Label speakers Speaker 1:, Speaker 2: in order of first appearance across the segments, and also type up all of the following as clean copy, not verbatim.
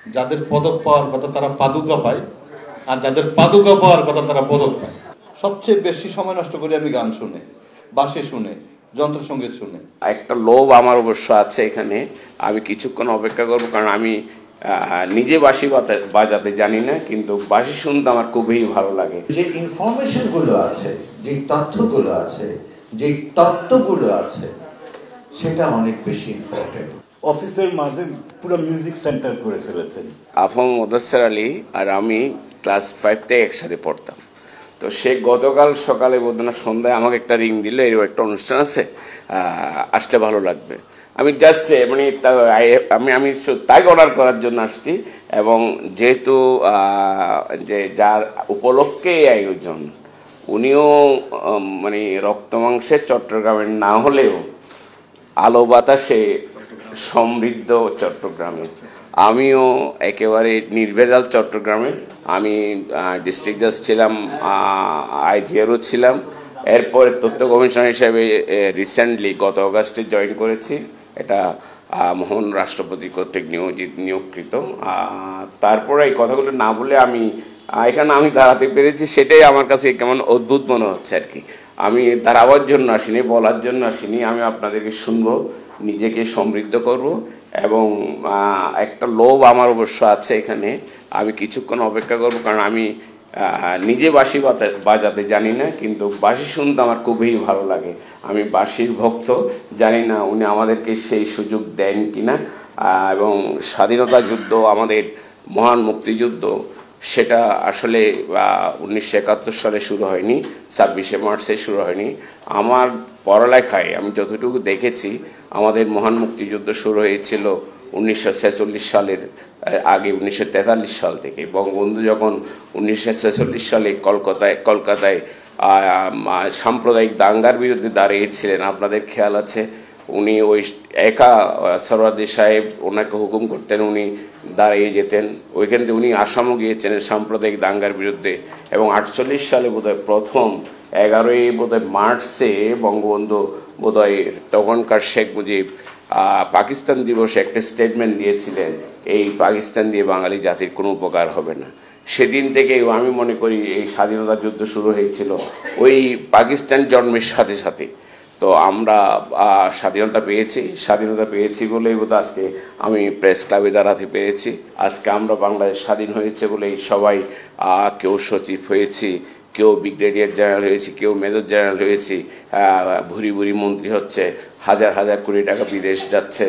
Speaker 1: যাদের পদক পাওয়ার কথা তারা পাদুকা পায়, আর যাদের পাদুকা পাওয়ার কথা তারা পদক পায়। সবচেয়ে বেশি সময় নষ্ট করি আমি গান শুনে, বাঁশি শুনে, যন্ত্রসঙ্গীত শুনে।
Speaker 2: একটা লোভ আমার অবশ্য আছে এখানে, আমি কিছুক্ষণ অপেক্ষা করবো, কারণ আমি নিজে বাঁশি বাজাতে জানি না, কিন্তু বাঁশি শুনতে আমার খুবই ভালো লাগে।
Speaker 3: যে ইনফরমেশনগুলো আছে, যে তথ্যগুলো আছে, যে তত্ত্বগুলো আছে, সেটা অনেক বেশি ইম্পর্টেন্ট।
Speaker 4: অফিসের মাঝে পুরো মিউজিক সেন্টার করে ফেলেছেন।
Speaker 2: আফম মোদাসের আলী আর আমি ক্লাস 5 থেকে একসাথে পড়তাম। তো সে গতকাল সকালে বোধনা সন্ধ্যায় আমাকে একটা রিং দিল, এরকম একটা অনুষ্ঠান আছে, আসলে ভালো লাগবে। আমি জাস্ট মানে আমি তাই অর্ডার করার জন্য আসছি, এবং যেহেতু যে যার উপলক্ষে এই আয়োজন, উনিও মানে রক্ত মাংসের চট্টগ্রামের না হলেও আলো বাতাসে সমৃদ্ধ চট্টগ্রামের, আমিও একেবারে নির্ভেজাল চট্টগ্রামে। আমি ডিস্ট্রিক্ট জাজ ছিলাম, আইজিআরও ছিলাম, এরপরে তথ্য কমিশন হিসেবে রিসেন্টলি গত অগাস্টে জয়েন করেছি। এটা মহান রাষ্ট্রপতি কর্তৃক নিয়োগকৃত। তারপরে এই কথাগুলো না বলে আমি এখানে আমি দাঁড়াতে পেরেছি, সেটাই আমার কাছে কেমন অদ্ভুত মনে হচ্ছে আর কি। আমি দাঁড়াবার জন্য আসিনি, বলার জন্য আসিনি, আমি আপনাদেরকে শুনবো, নিজেকে সমৃদ্ধ করব, এবং একটা লোভ আমার অবশ্য আছে এখানে, আমি কিছুক্ষণ অপেক্ষা করব, কারণ আমি নিজে বাঁশি বাজাতে জানি না, কিন্তু বাঁশি শুনতে আমার খুবই ভালো লাগে। আমি বাঁশির ভক্ত, জানি না উনি আমাদেরকে সেই সুযোগ দেন কিনা। এবং স্বাধীনতা যুদ্ধ, আমাদের মহান মুক্তিযুদ্ধ, সেটা আসলে 1971 সালে শুরু হয়নি, 26শে মার্চে শুরু হয়নি। আমার পড়ালেখায় আমি যতটুকু দেখেছি, আমাদের মহান মুক্তিযুদ্ধ শুরু হয়েছিল 1946 সালের আগে, 1943 সাল থেকে। বঙ্গবন্ধু যখন 1946 সালে কলকাতায় সাম্প্রদায়িক দাঙ্গার বিরুদ্ধে দাঁড়িয়েছিলেন, আপনাদের খেয়াল আছে, উনি ওই একা সরওয়ার্দী সাহেব ওনাকে হুকুম করতেন, উনি দাঁড়িয়ে যেতেন। ওইখান থেকে উনি আসামও গিয়েছেন সাম্প্রদায়িক দাঙ্গার বিরুদ্ধে। এবং 48 সালে বোধহয় প্রথম 11ই বোধহয় মার্চে বঙ্গবন্ধু বোধহয় তখনকার শেখ মুজিব পাকিস্তান দিবসে একটা স্টেটমেন্ট দিয়েছিলেন, এই পাকিস্তান দিয়ে বাঙালি জাতির কোনো উপকার হবে না। সেদিন থেকে আমি মনে করি এই স্বাধীনতা যুদ্ধ শুরু হয়েছিল ওই পাকিস্তান জন্মের সাথে সাথে। তো আমরা স্বাধীনতা পেয়েছি বলেই বোধ আজকে আমি প্রেস ক্লাবে দাঁড়াতে পেরেছি। আজকে আমরা বাংলাদেশ স্বাধীন হয়েছে বলেই সবাই, কেউ সচিব হয়েছি, কেউ ব্রিগেডিয়ার জেনারেল হয়েছি, কেউ মেজর জেনারেল হয়েছি, ভুরি ভুরি মন্ত্রী হচ্ছে, হাজার হাজার কোটি টাকা বিদেশ যাচ্ছে,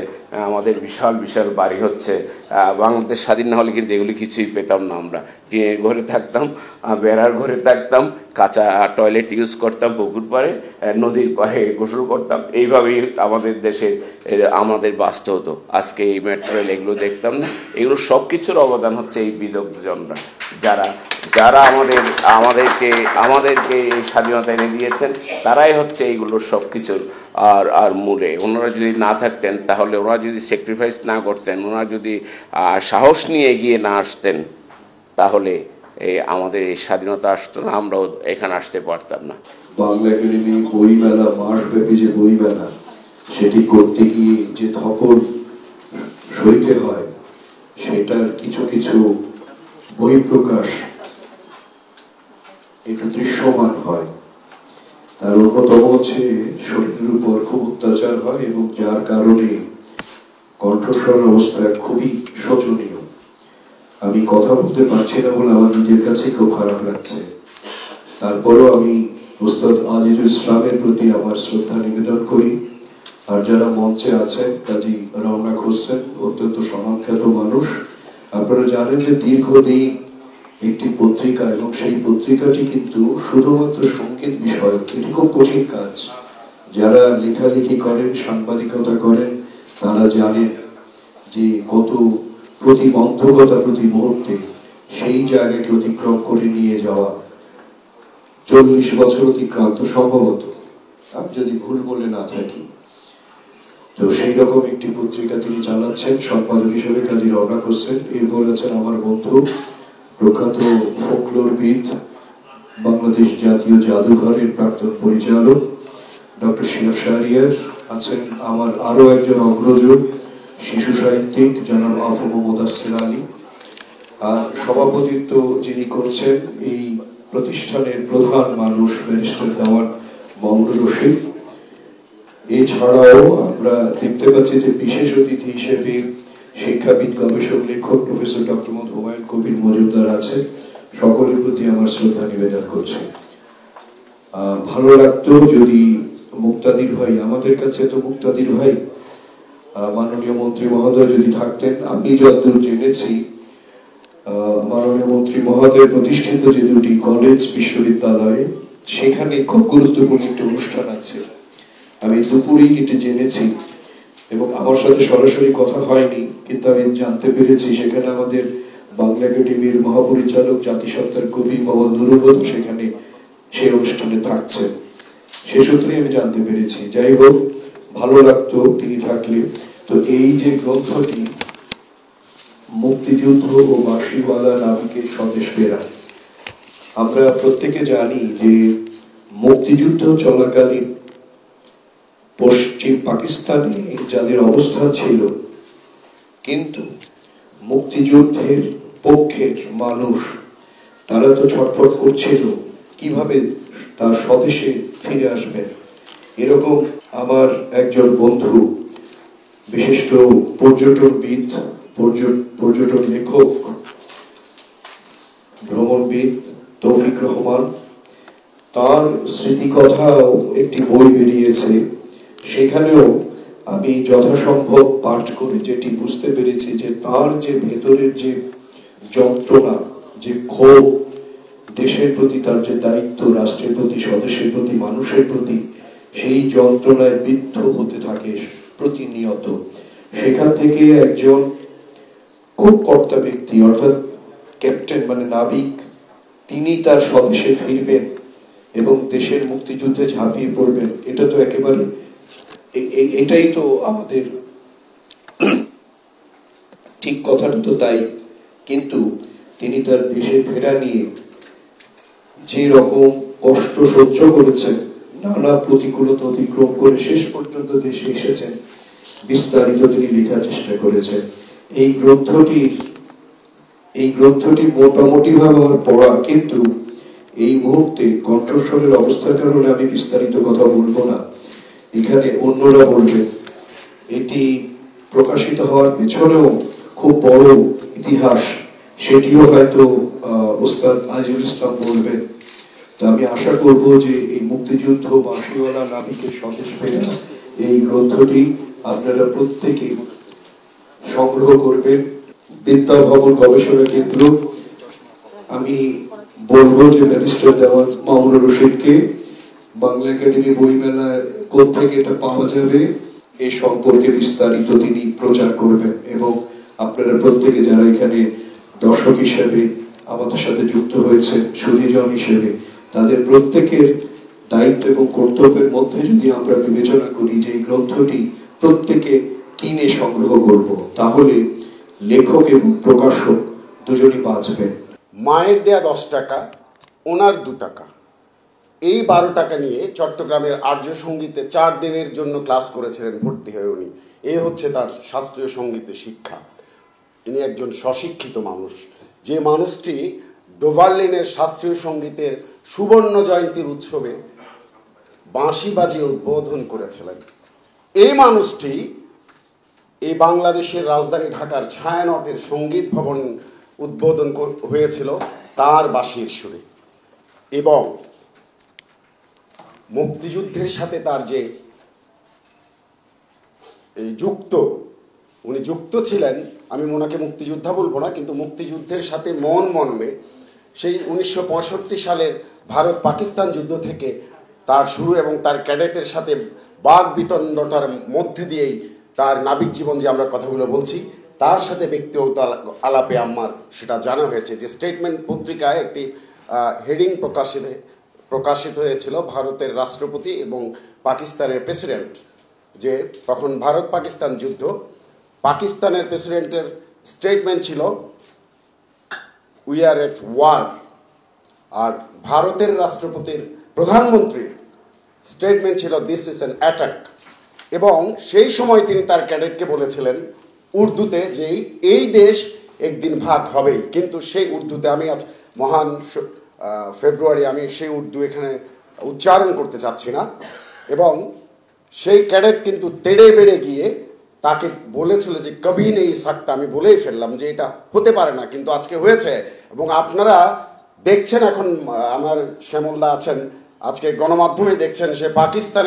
Speaker 2: আমাদের বিশাল বিশাল বাড়ি হচ্ছে। বাংলাদেশ স্বাধীন না হলে কিন্তু এগুলি কিছুই পেতাম না। আমরা টিনের ঘরে থাকতাম, বেড়ার ঘরে থাকতাম, কাঁচা টয়লেট ইউজ করতাম, পুকুর পাড়ে, নদীর পাড়ে গোসল করতাম, এইভাবেই আমাদের দেশের আমাদের বাঁচতে হতো। আজকে এই মেট্রো রেল এগুলো দেখতাম না। এগুলো সব কিছুর অবদান হচ্ছে এই বিদগ্ধজনরা, যারা আমাদেরকে এই স্বাধীনতা এনে দিয়েছেন, তারাই হচ্ছে এইগুলো সব কিছুর আর মূলে। ওনারা যদি না থাকতেন, তাহলে ওনারা যদি স্যাক্রিফাইস না করতেন, ওনারা যদি সাহস নিয়ে এগিয়ে না আসতেন, তাহলে আমাদের এই স্বাধীনতা আসতো না, আমরাও এখানে আসতে পারতাম না।
Speaker 5: বাংলা একাডেমি বই মেলা, মাসব্যাপী যে বই মেলা, সেটি করতে গিয়ে যে ধকল সইতে হয়, সেটার কিছু কিছু বই প্রকাশ একটু দৃশ্যমান হয়। তার অন্যতম হচ্ছে শরীরের উপর খুব অত্যাচার হয়, এবং যার কারণে কণ্ঠস্বর অবস্থা খুবই শোচনীয়। আমি কথা বলতে পারছি না বলে আমার নিজের কাছে খুব খারাপ লাগছে। তারপরও আমি ওস্তাদ আজিজুল ইসলামের প্রতি আমার শ্রদ্ধা নিবেদন করি। আর যারা মঞ্চে আছেন, কাজী রওনা হোসেন, অত্যন্ত সমাখ্যাত মানুষ। আপনারা জানেন যে দীর্ঘদিন একটি পত্রিকা, এবং সেই পত্রিকাটি কিন্তু শুধুমাত্র সংগীত বিষয়ক, এটি খুব কঠিন কাজ। যারা লেখালেখি করেন, সাংবাদিকতা করেন, তারা জানেন যে কত প্রতিবন্ধকতা প্রতি মুহূর্তে সেই জায়গাকে অতিক্রম করে নিয়ে যাওয়া। 40 বছর অতিক্রান্ত সম্ভবত, আমি যদি ভুল বলে না থাকি। তো সেই রকম একটি পত্রিকা তিনি চালাচ্ছেন, সম্পাদক হিসেবে কাজী রওনা হোসেন। এরপর আছেন আমার বন্ধু, প্রখ্যাত ফোকলোরবিদ, বাংলাদেশ জাতীয় জাদুঘরের প্রাক্তন পরিচালক ডক্টর শিহাব শাহরিয়ার। আছেন আমার আরো একজন অগ্রজ শিশু সাহিত্যিক, জনাব আফম মোদাসের আলী। আর সভাপতিত্ব যিনি করছেন এই প্রতিষ্ঠানের প্রধান মানুষ ব্যারিস্টার দেওয়ান মামুনুর রশিদ। এছাড়াও আমরা দেখতে পাচ্ছি যে বিশেষ অতিথি হিসেবে শিক্ষাবিদ, গবেষক, লেখক প্রফেসর ডক্টর মোহাম্মদ হুমায়ুন কবির মজুমদার আছে। সকলের প্রতি আমার শ্রদ্ধা নিবেদন করছি। ভালো লাগতো যদি মুক্তাদির ভাই, আমাদের কাছে তো মুক্তাদির ভাই মাননীয় মন্ত্রী মহোদয় যদি থাকতেন। আমি যতদূর জেনেছি মাননীয় মন্ত্রী মহোদয় প্রতিষ্ঠিত যে দুটি কলেজ বিশ্ববিদ্যালয়ে সেখানে খুব গুরুত্বপূর্ণ একটি অনুষ্ঠান আছে। আমি দুপুরেই এটি জেনেছি এবং আমার সাথে সরাসরি কথা হয়নি, কিন্তু আমি জানতে পেরেছি সেখানে আমাদের বাংলা একাডেমির মহাপরিচালক জাতিসত্তার কবি মোহাম্মদ নুরুল হুদা সেখানে সেই অনুষ্ঠানে থাকছে। সে সূত্রে আমি জানতে পেরেছি। যাই হোক, ভালো লাগতো তিনি থাকলে। তো এই যে গ্রন্থটি মুক্তিযুদ্ধ ও বাঁশিওয়ালা নাবিকের স্বদেশ ফেরা, আমরা প্রত্যেকে জানি যে মুক্তিযুদ্ধ চলাকালীন পশ্চিম পাকিস্তানে যাদের অবস্থান ছিল, কিন্তু মুক্তিযুদ্ধের পক্ষের মানুষ তারা তো ছটফট করছিল কিভাবে তার স্বদেশে ফিরে আসবেন। এরকম আমার একজন বন্ধু, বিশিষ্ট পর্যটনবিদ, পর্যটন লেখক, ভ্রমণবিদ তৌফিক রহমান, তার স্মৃতিকথাও একটি বই বেরিয়েছে। সেখানেও আমি যথাসম্ভব পাঠ করে যেটি বুঝতে পেরেছি যে তার যে ভেতরের যে যন্ত্রণা, যে ক্ষোভ, দেশের প্রতি তার যে দায়িত্ব, রাষ্ট্রের প্রতি, স্বদেশের প্রতি, মানুষের প্রতি, সেই যন্ত্রণায় বিদ্ধ হতে থাকে প্রতিনিয়ত। সেখান থেকে একজন খুব কর্তা ব্যক্তি অর্থাৎ ক্যাপ্টেন মানে নাবিক, তিনি তার স্বদেশে ফিরবেন এবং দেশের মুক্তিযুদ্ধে ঝাঁপিয়ে পড়বেন। এটা তো একেবারে এটাই তো আমাদের ঠিক, কথাটা তো তাই। কিন্তু তিনি তার দেশে ফেরা নিয়ে যে রকম কষ্ট সহ্য করেছেন, নানা প্রতিকূলতা অতিক্রম করে শেষ পর্যন্ত দেশে এসেছেন, বিস্তারিত তিনি লেখার চেষ্টা করেছেন। এই গ্রন্থটি মোটামুটি ভাবে আমার পড়া, কিন্তু এই মুহূর্তে কণ্ঠস্বরের অবস্থার কারণে আমি বিস্তারিত কথা বলবো না, এখানে অন্যরা বলবেন। এটি প্রকাশিত হওয়ার পেছনেও খুব বড় ইতিহাস, সেটিও হয়তো ওস্তাদ আজিজুল ইসলাম বলবেন। তো আমি আশা করব যে এই মুক্তিযুদ্ধ বাঁশিওয়ালা নাবিকের স্বদেশ ফেরা এই গ্রন্থটি আপনারা প্রত্যেকে সংগ্রহ করবেন। বিদ্যা ভবন গবেষণা কেন্দ্র, আমি বলবো যে ব্যারিস্টার দেওয়ান মামুনুর রশিদকে বাংলা একাডেমি বইমেলায় কোত্থেকে এটা পাওয়া যাবে এই সম্পর্কে বিস্তারিত তিনি প্রচার করবেন। এবং আপনারা প্রত্যেকে যারা এখানে দর্শক হিসেবে আমাদের সাথে যুক্ত হয়েছে, সুধীজন হিসেবে, তাদের প্রত্যেকের দায়িত্ব এবং কর্তব্যের মধ্যে যদি আমরা বিবেচনা করি যে এই গ্রন্থটি প্রত্যেকে কিনে সংগ্রহ করব, তাহলে লেখক এবং প্রকাশক দুজনই বাঁচবেন।
Speaker 6: মায়ের দেয়া 10 টাকা, ওনার 2 টাকা, এই 12 টাকা নিয়ে চট্টগ্রামের আর্য সঙ্গীতে 4 দিনের জন্য ক্লাস করেছিলেন ভর্তি হয়ে উনি। এই হচ্ছে তার শাস্ত্রীয় সঙ্গীতের শিক্ষা। ইনি একজন স্বশিক্ষিত মানুষ, যে মানুষটি ডোভারলিনের শাস্ত্রীয় সঙ্গীতের সুবর্ণ জয়ন্তীর উৎসবে বাঁশি বাজিয়ে উদ্বোধন করেছিলেন। এই মানুষটি এই বাংলাদেশের রাজধানী ঢাকার ছায়ানটের সঙ্গীত ভবন উদ্বোধন হয়েছিল তার বাঁশির সুরে। এবং মুক্তিযুদ্ধের সাথে তার যে উনি যুক্ত ছিলেন, আমি ওনাকে মুক্তিযোদ্ধা বলবো না, কিন্তু মুক্তিযুদ্ধের সাথে মর্মে সেই 1965 সালের ভারত পাকিস্তান যুদ্ধ থেকে তার শুরু এবং তার ক্যাডেটের সাথে বাক বিতণ্ডার মধ্যে দিয়েই তার নাবিক জীবন যে আমরা কথাগুলো বলছি, তার সাথে ব্যক্তিগত আলাপে আমার সেটা জানা হয়েছে যে স্টেটমেন্ট পত্রিকায় একটি হেডিং প্রকাশিত হয়েছিল ভারতের রাষ্ট্রপতি এবং পাকিস্তানের প্রেসিডেন্ট, যে তখন ভারত পাকিস্তান যুদ্ধ, পাকিস্তানের প্রেসিডেন্টের স্টেটমেন্ট ছিল উই আর এট ওয়ার, আর ভারতের রাষ্ট্রপতির প্রধানমন্ত্রীর স্টেটমেন্ট ছিল দিস ইজ অ্যান অ্যাটাক। এবং সেই সময় তিনি তার ক্যাডেটকে বলেছিলেন উর্দুতে যে এই দেশ একদিন ভাগ হবেই, কিন্তু সেই উর্দুতে আমি আজ মহান ফেব্রুয়ারি আমি সেই উর্দু এখানে উচ্চারণ করতে চাচ্ছি না। এবং সেই ক্যাডেট কিন্তু তেড়ে বেড়ে গিয়ে তাকে বলেছিল যে কবি নেই সাকতা, আমি বলেই ফেললাম যে এটা হতে পারে না, কিন্তু আজকে হয়েছে। এবং আপনারা দেখছেন, এখন আমার শ্যামলদা আছেন, আজকে গণমাধ্যমে দেখছেন সে পাকিস্তান